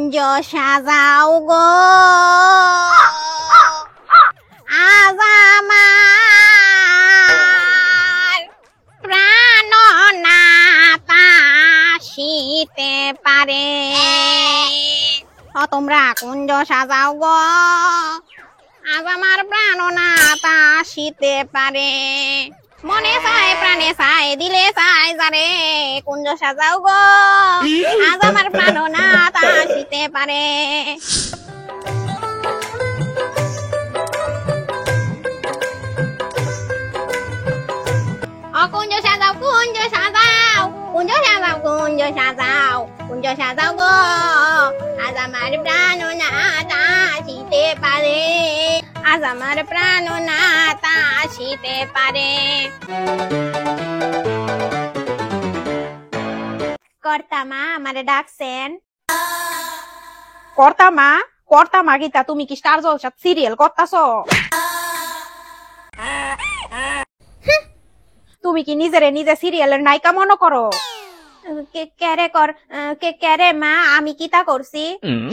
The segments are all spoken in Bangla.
কুঞ্জ সাজাও গো আজ আমার প্রাণনাথ আসিতে পারে। ও তোমরা কুঞ্জ সাজাও গো আজ আমার প্রাণনাথ আসিতে পারে। মনে চায় প্রাণে চায় দিলে চায় যারে কুঞ্জ সাজাও গো আজ আমার প্রাণনাথ আসিতে পারে। কুঞ্জ সাজাও কুঞ্জ সাজাও কুঞ্জ সাজাও কুঞ্জ সাজাও কুঞ্জ সাজাও গো আজ আমার প্রাণনাথ আসিতে পারে। আজ আমার প্রাণনাথ আসিতে পারে। কর্তা মা আমারে ডাকছেন। কর্তা মা গীতা তুমি কি স্টার জলসা সিরিয়াল করতাছো? তুমি কি নিজে সিরিয়ালের নায়িকা মনে করো? কেরে মা আমি কিতা করছি?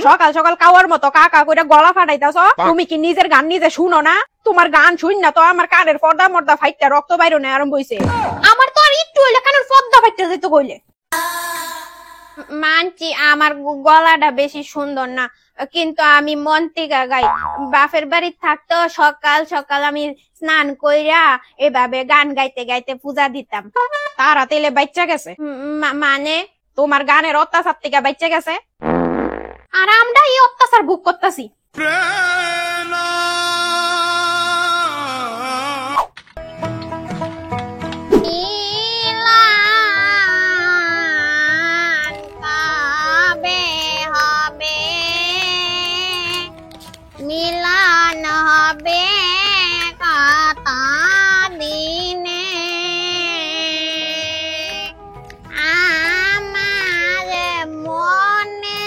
সকাল সকাল কাওয়ার মতো কাকা কইরা গলা ফাটাইতাছ। তুমি কি নিজের গান নিজে শুনো না? তোমার গান শুন না তো আমার কানের পর্দা মর্দা ফাইটটা রক্ত বাইরে নেই আরম্ভ হইছে। আমার তো আর একটু হইলে কানের পর্দা ফাইটটা যেত কইলে। মানছি আমার গলাটা বেশি সুন্দর না, কিন্তু আমি মন থেকে গাই। বাপের বাড়ি থাকতো সকাল সকাল আমি স্নান কইরা এভাবে গান গাইতে গাইতে পূজা দিতাম। তারা তেলে বাচ্চা গেছে? মানে তোমার গানের অত্যাচার থেকে বাচ্চা গেছে, আর আমরা এই অত্যাচার ভোগ করতেছি। মিলন হবে কত দিনে আমার মনে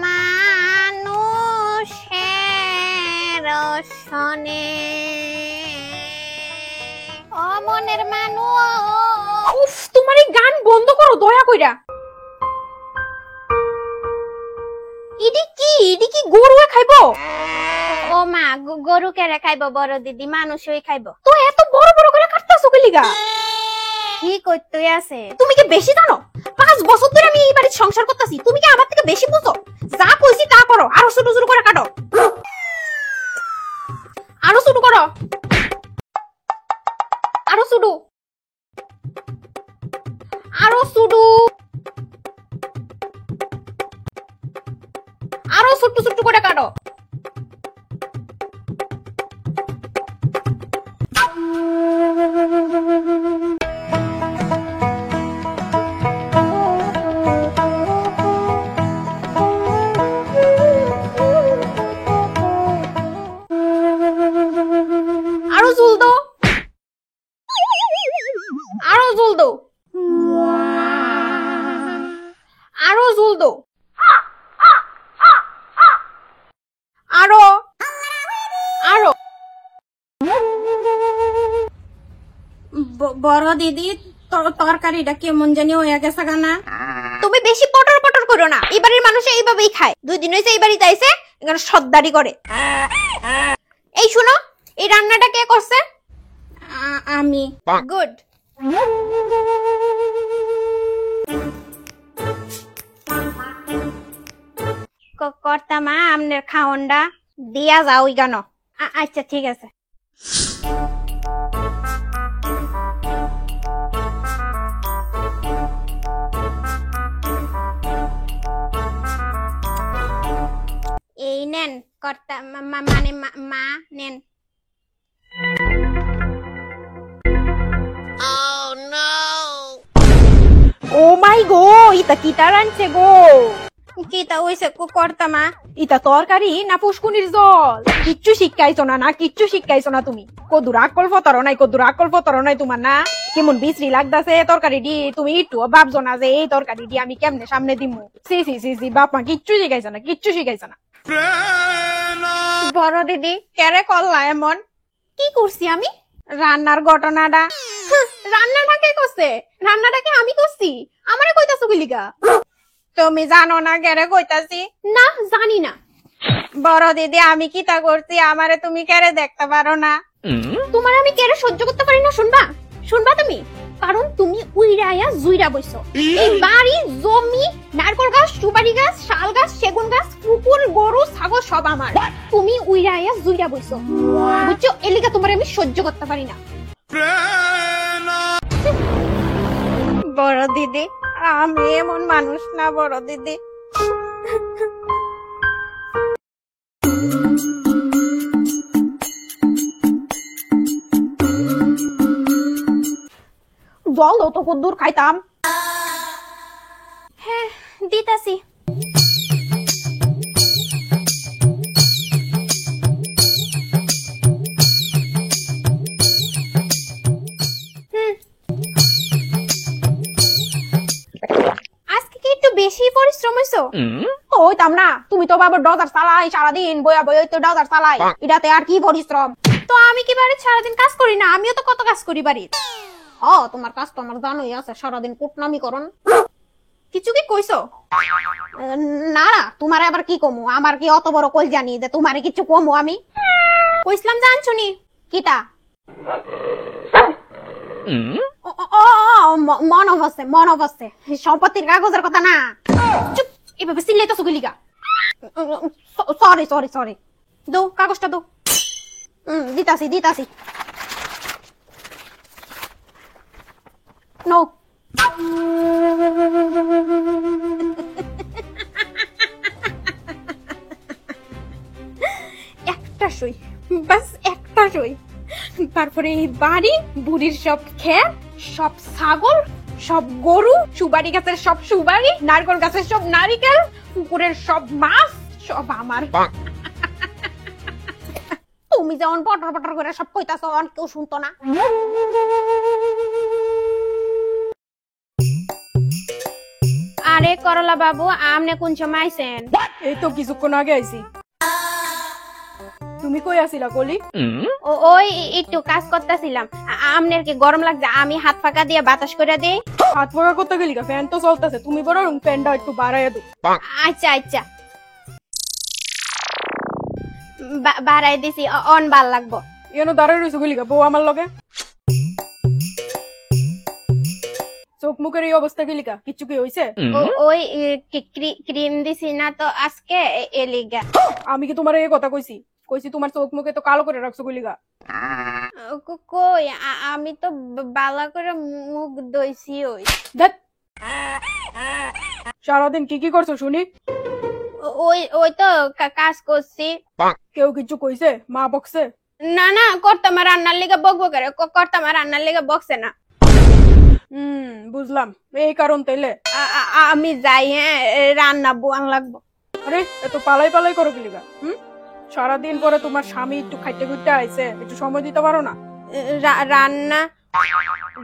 মানুষের শোনে। ও মনের মানুষ, উফ তোমার এই গান বন্ধ করো দয়া কইরা। ইডি কি গরুয়ে খাইবো? ও মা গরু কেরে খাইব? বড় দিদি মানুষই খাইব। তো এত বড় বড় করে কাটতাছো কি লিগা? কি করতে আছে? তুমি কি বেশি জানো? 5 বছর ধরে আমি এই বাড়িতে সংসার করতেছি, তুমি কি আমার থেকে বেশি বুঝো? যা কইছি তা করো, আরো ছোট ছোট করে কাটো, আরো ছোট করো, আরো ছোট, আরো ছোট, আরো ছোট ছোট করে কাটো। আরো জল দাও, আরো জল দাও, আরো জল দাও, আরো আরো। বড় দিদি তরকারিটা কেমন জানি হয়ে গেছে না? তুমি বেশি পটর পটর করো না, এই বাড়ির মানুষ এইভাবেই খায়। 2 দিন হয়েছে এই বাড়িতে আইছে, এখানে সদ্দারি করে। এই শুনো, এই রান্নাটা কে করছে? আমি। গুড। কর্তা মা আপনার খাওনটা দিয়া যাও কেন? আচ্ছা ঠিক আছে। এই নেন কর্তা মানে মা নেন। ও মাই গো, ইতা কিটা রানছে গো? কিতা হইছে কর্তা মা? ইতা তরকারি না পুষ্কুনির জল? কিচ্ছু শিক্ষাইছো না কিচ্ছু শিক্ষাইছো না তুমি। কদুর আকল ফতর নাই তোমার না? কেমন বিশ্রী লাগতাছে তরকারি দি, তুমি একটু ভাবছো না যে এই তরকারি দি আমি কেমনে সামনে দিমু? সি সি সি সি, বাপ মা কিচ্ছু শিখাইছো না। বড় দিদি কেরে করলা এমন? কি করছি আমি? রান্নার ঘটনাটা। রান্নাটাকে করছে? রান্নাটাকে আমি করছি? আমারে কইতাছো কি লিগা? তুমি জানো না কেরে কইতাছি? না, জানি না। বড় দিদি, আমি কি তা করছি? আমারে তুমি কেরে দেখতে পারো না? তোমার আমি কেরে সহ্য করতে পারি না, শুনবা? শুনবা তুমি? কারণ তুমি উইরাইয়া জুইরা বইছো। এই বাড়ি, জমি, নারকল গাছ, সুপারি গাছ, শাল গাছ, সেগুন গাছ, কুকুর, গরু, ছাগল সব আমার। তুমি উইরাইয়া জুইরা বইছো, বুঝছো? এলিগা তোমার আমি সহ্য করতে পারি না। বড় দিদি, আমি এমন মানুষ না বড় দিদি। জল দাও তো, কদ্দুর খাইতাম। হ্যাঁ, দিতাছি। আজকে কি একটু বেশি পরিশ্রম হইছো? হইতাম না, তুমি তো বাবা ডজার চালাই সারাদিন, বয়া বয়া তো ডজার চালাই, এটাতে আর কি পরিশ্রম? তো আমি কি বাড়িতে সারাদিন কাজ করি না? আমিও তো কত কাজ করি বাড়িতে। তোমার কাজ তো আমার জানোই আছে, সারাদিন কুটনামি করন। কিছু কি কইছো? না, তোমার আবার কি কমু? আমার কি অত বড় কল জানি যে তোমারে কিছু কমু? আমি কইছিলাম জানছুনি কিটা? মন অবস্থে সম্পত্তির কাগজের কথা না। চুপ, এভাবে সিলেই তো সুগলিগা। সরি সরি সরি, দো কাগজটা দো। দিতাছি দিতাছি। নো, একটা সই, বাস একটা সই। তারপরে এই বাড়ি, বুড়ির সব ক্ষেত, সব ছাগল, সব গরু, সুপারি গাছের সব সুপারি, নারকেল গাছের সব নারিকেল, পুকুরের সব মাছ সব আমার। তুমি যেমন পটর পটর করে সব কইতাছো, অন কেউ শুনতো না। আরে করলা বাবু, আমনে কোন সময় আইছেন? এই তো কিছুক্ষণ আগে আইছি। তুমি কই আছিলা কলি? ওই একটু কাজ করতেছিলাম। আমনের কি গরম লাগছে? আমি হাত ফাঁকা দিয়ে বাতাস করে দেই। হাত ফাঁকা করতে গেলি? ফ্যান তো চলতেছে, তুমি বরং ফ্যানটা একটু বাড়াইয়া দাও। আচ্ছা আচ্ছা, বাড়াই দিছি, অন ভাল লাগবো। এনো দাঁড়াই রইছো গেলি বউ আমার লগে? চোখ মুখের এই অবস্থা গেলিকা, কিচ্ছু কি হইছে? ওই ক্রিম দিছি না তো আজকে, এলিগা। আমি কি তোমার এই কথা কইছি? কইছি তোমার চোখ মুখে তো কালো করে রাখছো গলিগা। কই, আমি তো বালা করে মুখ দইছি। ওই দেখ, সারাদিন কি কি করছো শুনি? ওই ওই তো কাজ করছি। কেউ কিছু কইছে? মা বকছে? না না, করতাম রান্নার লেগে বকবো করে, করতাম রান্নার লেগে বকছে না। বুঝলাম, এই কারণ তাইলে আমি যাই। হ্যাঁ, রান্না বুয়ান লাগবো। আরে এত পালাই পালাই করো কি লিগা? সারাদিন পরে তোমার স্বামী একটু খাইতে খুঁজতে আইছে, একটু সময় দিতে পারো না? রান্না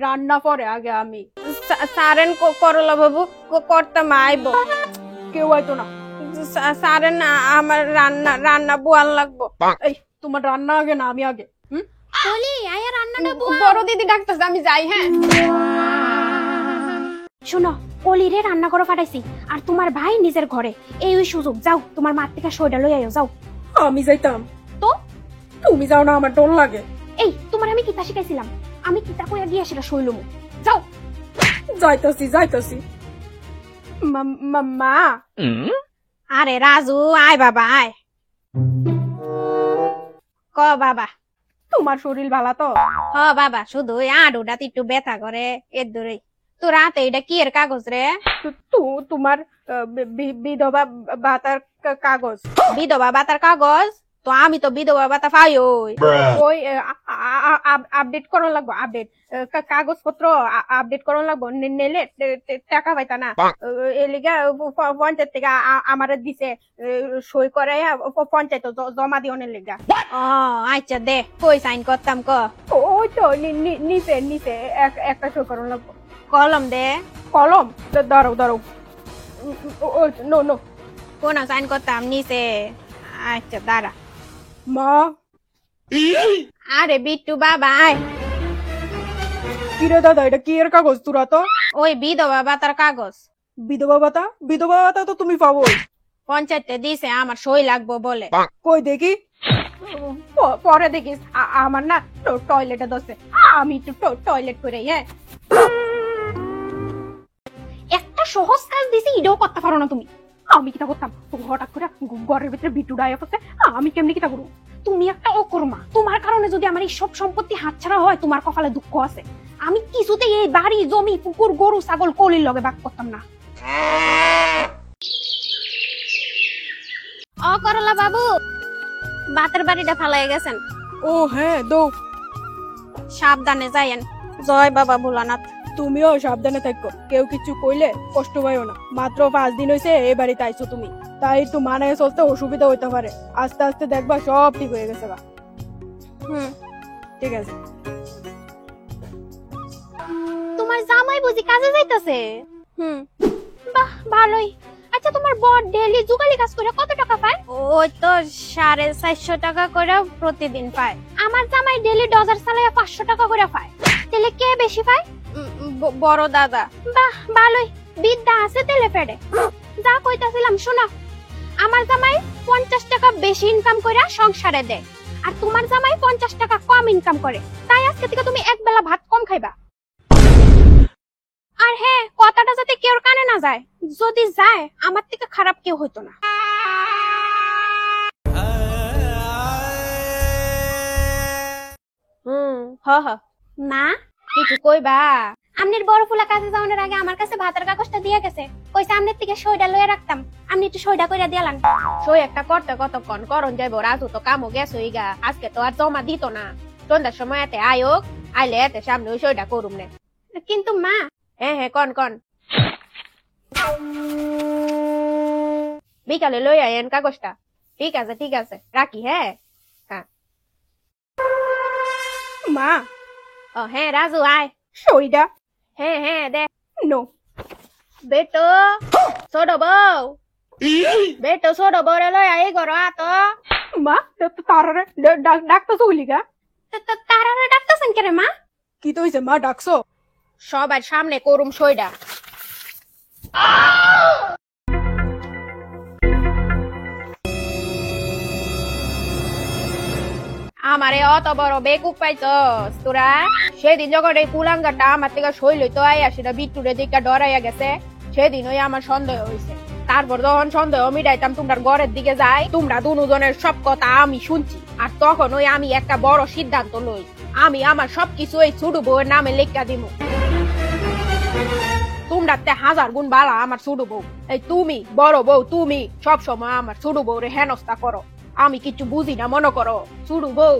রান্না পরে আগে আমি সারেন করলা বাবু, করতাম আইব। কেউ আইতো না সারেন, আমার রান্না বুয়ান লাগবো। এই তোমার রান্না আগে না আমি আগে? বলি আয়া রান্নাটা বড় দিদি ডাকতেছে, আমি যাই। হ্যাঁ শোনো, কলিরে রান্না করে পাঠাইছি, আর তোমার ভাই নিজের ঘরে। এই ওই সুযোগ, যাও তোমার মার থেকে সইটা লই আইও, যাও। আমি যাইতাম তো? তুমি যাও না, আমার ডর লাগে। এই তোমার আমি কিতা শিখাইছিলাম? আমি কিতা কইয়া গিয়া সেটা সইলুম, যাও। যাইতাছি যাইতাছি। মা, আরে রাজু, আয় বাবা আয়। ক বাবা, তোমার শরীর ভালো তো? হ বাবা, শুধু আডুটা একটু ব্যথা করে, এর দূরেই। তো রাতে এটা কি এর কাগজ রে? তোমার বিধবা ভাতার কাগজ। বিধবা ভাতার কাগজ? তো আমি তো বিধবা ভাতা পাই। ওই আপডেট করা লাগবো, আপডেট কাগজপত্র আপডেট করা লাগবো, নেলে টাকা পাইতা না। এলিগা পঞ্চায়েত থেকে আমার দিছে সই করে, পঞ্চায়েত জমা দিওনের লেগা। আচ্ছা দে, কই সাইন করতাম ক? ওই তো নিচে নিচে একটা সই করা লাগবো। কলম দে। কলম? দাঁড়াও দাঁড়াও, নো নো, কোন সাইন করতাম নিচে। আচ্ছা দাঁড়া। মা, আরে বিট্টু বাবা আয়। কিরে দাদা এটা কি এর কাগজ তোরা তো? ওই বিধবা ভাতার কাগজ। বিধবা ভাতা? বিধবা ভাতা তো তুমি পাবোই। পঞ্চায়েতে দিছে আমার সই লাগবো বলে। কই দেখি। পরে দেখিস। আমার না টয়লেটে দছে, আমি একটু টয়লেট করে। হ্যাঁ, একটা সহজ কাজ দিছি এটাও করতে পারো না তুমি। আমি কিটা করতাম হঠাৎ করে ঘরের ভিতরে বিটু ডায়া করতে, আমি কেমনি কিটা করবো? তুমি একটা অকর্মা, তোমার কারণে যদি আমার এই সব সম্পত্তি হাতছাড়া হয় তোমার কপালে দুঃখ আছে। আমি কিছুতে এই বাড়ি জমি পুকুর গরু ছাগল কলির লগে ভাগ করতাম না। ও করলা বাবু, ভাতের বাড়িটা ফালাই গেছেন। ও হ্যাঁ দো। সাবধানে যাইয়েন। জয় বাবা ভোলানাথ। তুমিও সাবধানে থাকো, কেউ কিছু কইলে কষ্ট পাইও না। মাত্র 5 দিন হয়েছে এই বাড়িতে আইছো তুমি, তাই একটু মানায় চলতে অসুবিধা হইতে পারে। আস্তে আস্তে দেখবা সব ঠিক হয়ে গেছে। বা ঠিক আছে। তোমার জামাই বুঝি কাজে যাইতাছে? বাহ ভালোই। আচ্ছা তোমার বর ডেইলি জুগালি কাজ করে কত টাকা পায়? ওই তো 450 টাকা করে প্রতিদিন পায়। আমার জামাই ডেইলি ডজার চালায় 500 টাকা করে পায়। তাহলে কে বেশি পায়? বড় দাদা। বাহ ভালোই, বিদ্যা আছে তেলে ফেডে। যা কইতাছিলাম শোনো, আমার জামাই 50 টাকা বেশি ইনকাম করে সংসারে দেয়, আর তোমার জামাই 50 টাকা কম ইনকাম করে। তাই আজকে থেকে তুমি এক বেলা ভাত কম খাইবা। আর হ্যাঁ, কথাটা যাতে কেউ কানে না যায়, যদি যায় আমার থেকে খারাপ কেউ হইতো না। মা কিছু কইবা? আমনের বড় ফুলা কাছে যাওয়ার আগে আমার কাছে ভাতের কাগজটা দিয়ে গেছে, কইছে আমনের থেকে সইটা লয়ে রাখতাম, আমনি একটু সইটা কইরা দিলাম। সই একটা করতে কতক্ষণ করন যাইব, রাজু তো কামও গেছে ইগা, আজকে তো আর জমা দিত না। সন্ধ্যার সময় এতে আয়োগ আইলে এতে সামনে ওই সইটা করুম নে। কিন্তু মা। হ্যাঁ হ্যাঁ কন কন। বিকালে লই আইয়েন কাগজটা। ঠিক আছে ঠিক আছে, রাখি। হ্যাঁ হ্যাঁ। মা। ও হ্যাঁ রাজু আয়। সইটা। হ্যাঁ হ্যাঁ দে। নো। বেটো ছোট বউ, বেটো ছোট বউরে লই আই ঘর তো। মা তারারে ডাক্তার চলিগা। তারারে ডাকতেছেন কেন মা? কি তো হইছে মা ডাকছো? সবার সামনে করুম সইডা। আমারে অত বড় বেকুব পাইছস তোরা? সেদিন যখন এই কুলাঙ্গাটা আমার থেকে সই লইতো আইয়া সেটা বিট্টুরে দিকে ডরাইয়া গেছে, সেদিন ওই আমার সন্দেহ হয়েছে। তারপর যখন সন্দেহ মিটাইতাম তোমরা ঘরের দিকে যাই, তোমরা দুজনের সব কথা আমি শুনছি। আর তখন ওই আমি একটা বড় সিদ্ধান্ত লই, আমি আমার সবকিছু এই ছোট বউয়ের নামে লেখা দিব। তোমরা 1000 গুণ বালা আমার ছোট বউ। এই তুমি বড় বউ, তুমি সব সময় আমার ছোট বউরে হেনস্থা করো। আমি কিছু বুঝি না মনে করো ছোট বউ।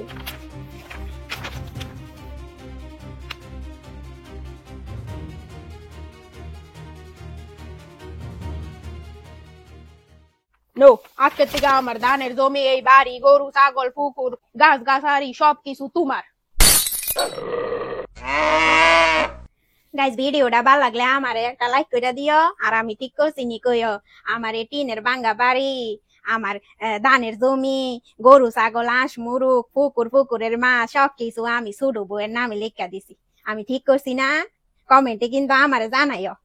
নো, আজকে থেকে আমার ধানের জমি, এই বাড়ি, গরু ছাগল পুকুর গাছ গাছারি সবকিছু তোমার। গাইস ভিডিওটা ভালো লাগলে আমারে একটা লাইক করে দিও। আর আমি ঠিক করছি নি কইও, আমার এই টিনের ভাঙ্গা বাড়ি, আমার ধানের জমি, গরু ছাগল হাঁস মুরুগ পুকুরের মাছ সবকিছু আমি ছোট বউয়ের নামে লেখা দিছি। আমি ঠিক করছি না? কমেন্টে কিন্তু আমারে জানাইও।